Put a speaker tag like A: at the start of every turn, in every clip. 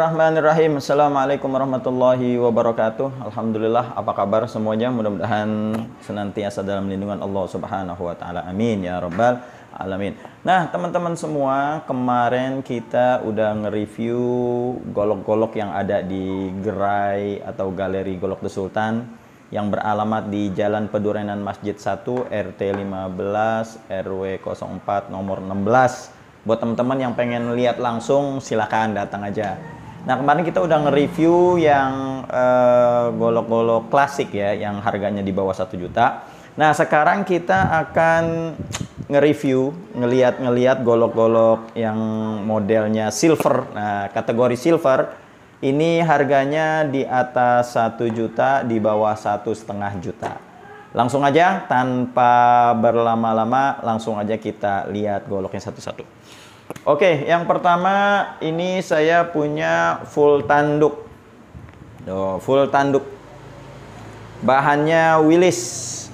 A: Bismillahirrahmanirrahim. Assalamualaikum warahmatullahi wabarakatuh. Alhamdulillah, apa kabar semuanya? Mudah-mudahan senantiasa dalam lindungan Allah Subhanahu wa taala. Amin ya rabbal alamin. Nah, teman-teman semua, kemarin kita udah nge-review golok-golok yang ada di gerai atau galeri Golok The Sultan yang beralamat di Jalan Pedurenan Masjid 1 RT 15 RW 04 nomor 16. Buat teman-teman yang pengen lihat langsung, silakan datang aja. Nah, kemarin kita udah nge-review yang golok-golok klasik ya, yang harganya di bawah 1 juta. Nah, sekarang kita akan nge-review, ngeliat golok-golok yang modelnya silver. Nah, kategori silver ini harganya di atas 1 juta, di bawah 1,5 juta. Langsung aja, tanpa berlama-lama, langsung aja kita lihat goloknya satu-satu. Oke, yang pertama ini saya punya full tanduk. Full tanduk. Bahannya Willis,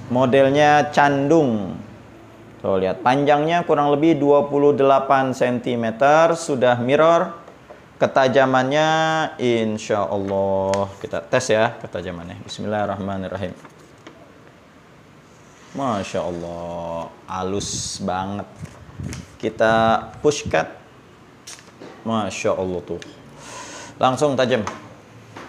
A: modelnya Candung. Tuh, lihat panjangnya kurang lebih 28 cm, sudah mirror. Ketajamannya insya Allah kita tes ya ketajamannya. Bismillahirrahmanirrahim. Masya Allah, halus banget. Kita push cut. Masya Allah tuh, langsung tajam.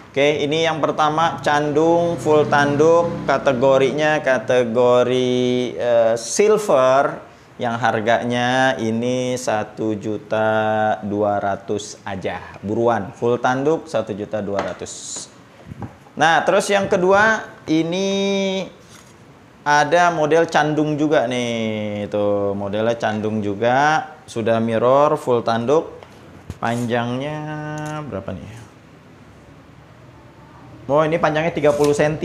A: Oke, ini yang pertama Candung full tanduk, kategorinya kategori silver, yang harganya ini 1.200.000 aja. Buruan, full tanduk 1.200.000. Nah, terus yang kedua ini ada model Candung juga nih. Itu modelnya Candung juga, sudah mirror, full tanduk. Panjangnya berapa nih? Oh, ini panjangnya 30 cm.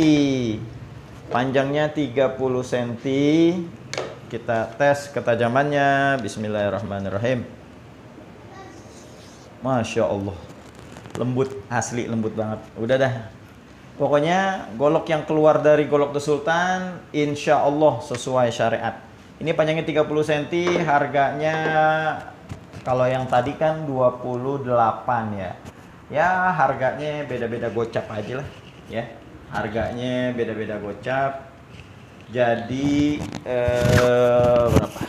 A: Panjangnya 30 cm. Kita tes ketajamannya. Bismillahirrahmanirrahim. Masya Allah, lembut, asli lembut banget. Udah dah, pokoknya golok yang keluar dari Golok The Sultan insya Allah sesuai syariat. Ini panjangnya 30 cm, harganya kalau yang tadi kan 28 ya. Ya, harganya beda-beda gocap aja lah ya. Harganya beda-beda gocap. Jadi berapa?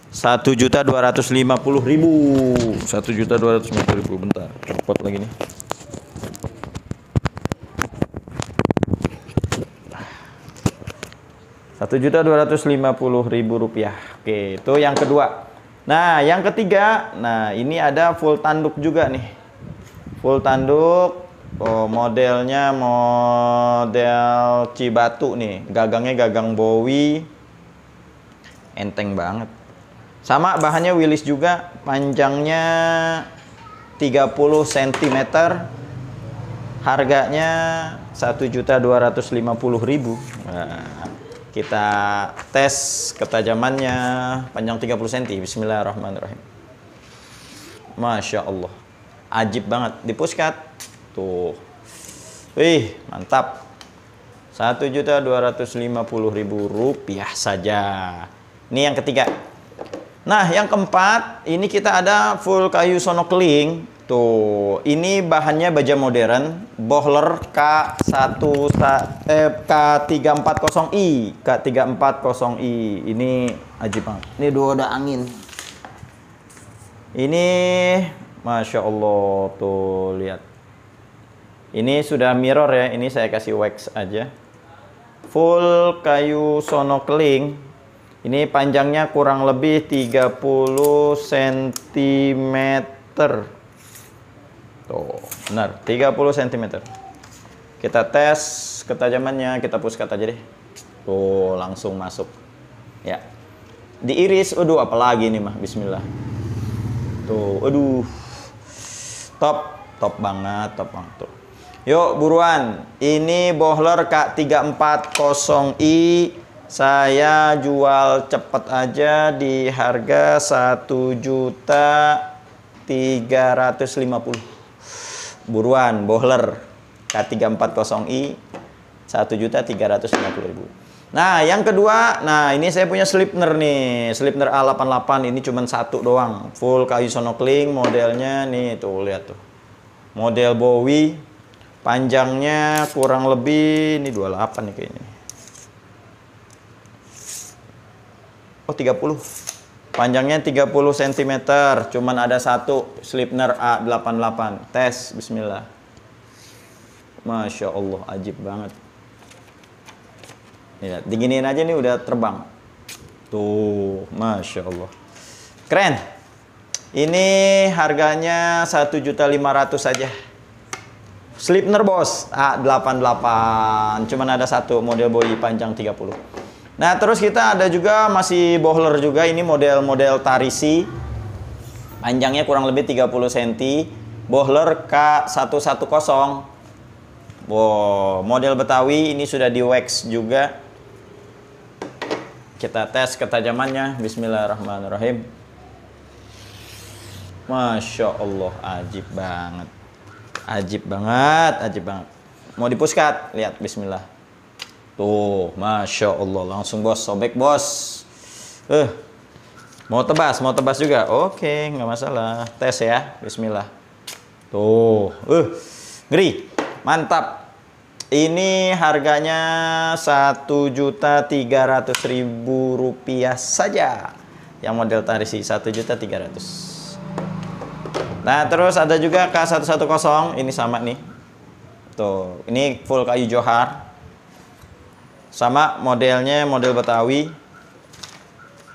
A: 1.250.000. 1.250.000. Bentar, copot lagi nih. Rp1.250.000. Oke, itu yang kedua. Nah, yang ketiga, nah ini ada full tanduk juga nih. Full tanduk. Oh, modelnya model Cibatu nih. Gagangnya gagang Bowie. Enteng banget. Sama bahannya Willis juga, panjangnya 30 cm. Harganya 1.250.000. Nah, kita tes ketajamannya, panjang 30 cm. Bismillahirrahmanirrahim. Masya Allah, ajib banget. Di push cut tuh, wih mantap. 1.250.000 saja. Ini yang ketiga. Nah, yang keempat ini kita ada full kayu sonokeling. Tuh, ini bahannya baja modern, Bohler K340i. K340i. Ini ajib banget. Ini dioda angin. Ini Masya Allah, tuh lihat. Ini sudah mirror ya, ini saya kasih wax aja. Full kayu sonokeling. Ini panjangnya kurang lebih 30 cm. Tuh, benar, 30 cm. Kita tes ketajamannya, kita push cut aja deh. Tuh, langsung masuk. Ya. Diiris, aduh apalagi nih mah, bismillah. Tuh, aduh. Top banget tuh. Yuk, buruan. Ini Bohler K340i. Saya jual cepet aja di harga 1.350.000. Buruan, Bohler K340i 1.350.000. Nah, yang kedua, nah ini saya punya Sleipner nih, Sleipner A88. Ini cuma satu doang, full kayu sonokeling, modelnya nih tuh, lihat tuh, Model Bowie. Panjangnya kurang lebih ini 28 nih kayaknya. Oh 30. Panjangnya 30 cm. Cuman ada satu Sleipner A88. Tes, bismillah. Masya Allah, ajib banget. Lihat, diginiin aja nih udah terbang. Tuh, Masya Allah. Keren. Ini harganya 1.500.000 saja. Sleipner bos, A88. Cuman ada satu model Bowie panjang 30. Nah, terus kita ada juga masih bohler juga. Ini model-model Tarisi. Panjangnya kurang lebih 30 cm. Bohler K110. Wow, model Betawi ini sudah di wax juga. Kita tes ketajamannya. Bismillahirrahmanirrahim. Masya Allah, ajib banget. Ajib banget, ajib banget. Mau dipuskat? Lihat, bismillah. Tuh, Masya Allah. Langsung bos, sobek bos. Mau tebas juga? Oke, nggak masalah. Tes ya, bismillah. Tuh, ngeri. Mantap. Ini harganya Rp1.300.000 saja. Yang model Tarisi 1.300.000. Nah, terus ada juga K110. Ini sama nih. Tuh, ini full kayu johar. Sama modelnya model Betawi.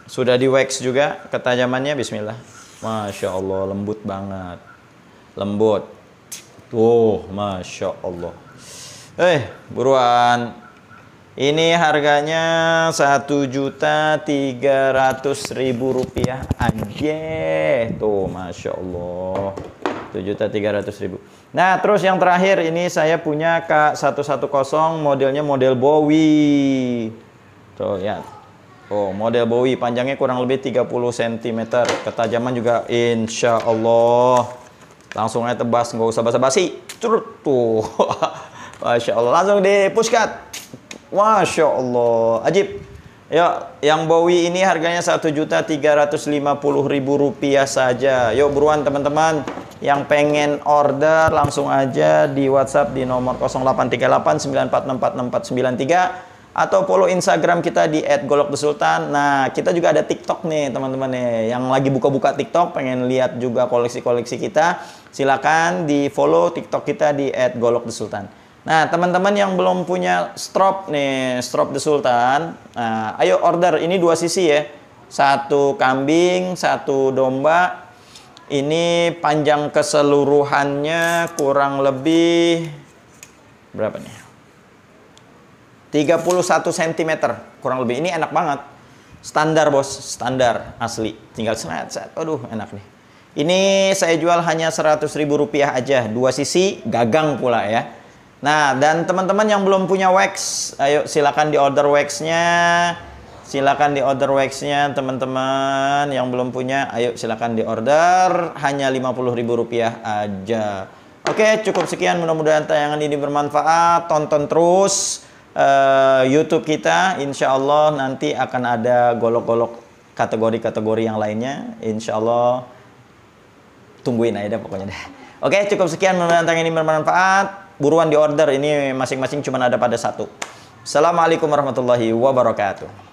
A: Sudah di wax juga. Ketajamannya bismillah. Masya Allah, lembut banget. Lembut. Tuh, Masya Allah. Buruan. Ini harganya Rp1.300.000 aja. Tuh, Masya Allah. 1.300.000. Nah, terus yang terakhir ini saya punya K110, modelnya model Bowie. Tuh, ya. Oh, model Bowie panjangnya kurang lebih 30 cm. Ketajaman juga insya Allah. Langsung aja tebas, nggak usah basa-basi. Curut tuh. Masya Allah, langsung dipuskat. Masya Allah, ajib. Yuk, yang Bowie ini harganya Rp1.350.000 saja. Yuk buruan teman-teman. Yang pengen order langsung aja di WhatsApp di nomor 083894646493 atau follow Instagram kita di @golokthesultan. Nah, kita juga ada TikTok nih teman-teman nih. Yang lagi buka-buka TikTok pengen lihat juga koleksi-koleksi kita, silakan di follow TikTok kita di @golokthesultan. Nah, teman-teman yang belum punya strop nih, strop The Sultan, nah, ayo order. Ini dua sisi ya, satu kambing, satu domba. Ini panjang keseluruhannya kurang lebih berapa nih? 31 cm kurang lebih. Ini enak banget. Standar bos, standar asli. Tinggal set. Aduh, enak nih. Ini saya jual hanya Rp100.000 aja. Dua sisi, gagang pula ya. Nah, dan teman-teman yang belum punya wax, ayo silakan di order waxnya. Silakan di order waxnya teman-teman yang belum punya, ayo silakan di order, hanya Rp50.000 aja. Oke, cukup sekian, mudah-mudahan tayangan ini bermanfaat. Tonton terus YouTube kita, insya Allah nanti akan ada golok-golok kategori-kategori yang lainnya. Insya Allah tungguin aja deh pokoknya deh. Oke, cukup sekian, mudah-mudahan tayangan ini bermanfaat. Buruan di order, ini masing-masing cuma ada pada satu. Assalamualaikum warahmatullahi wabarakatuh.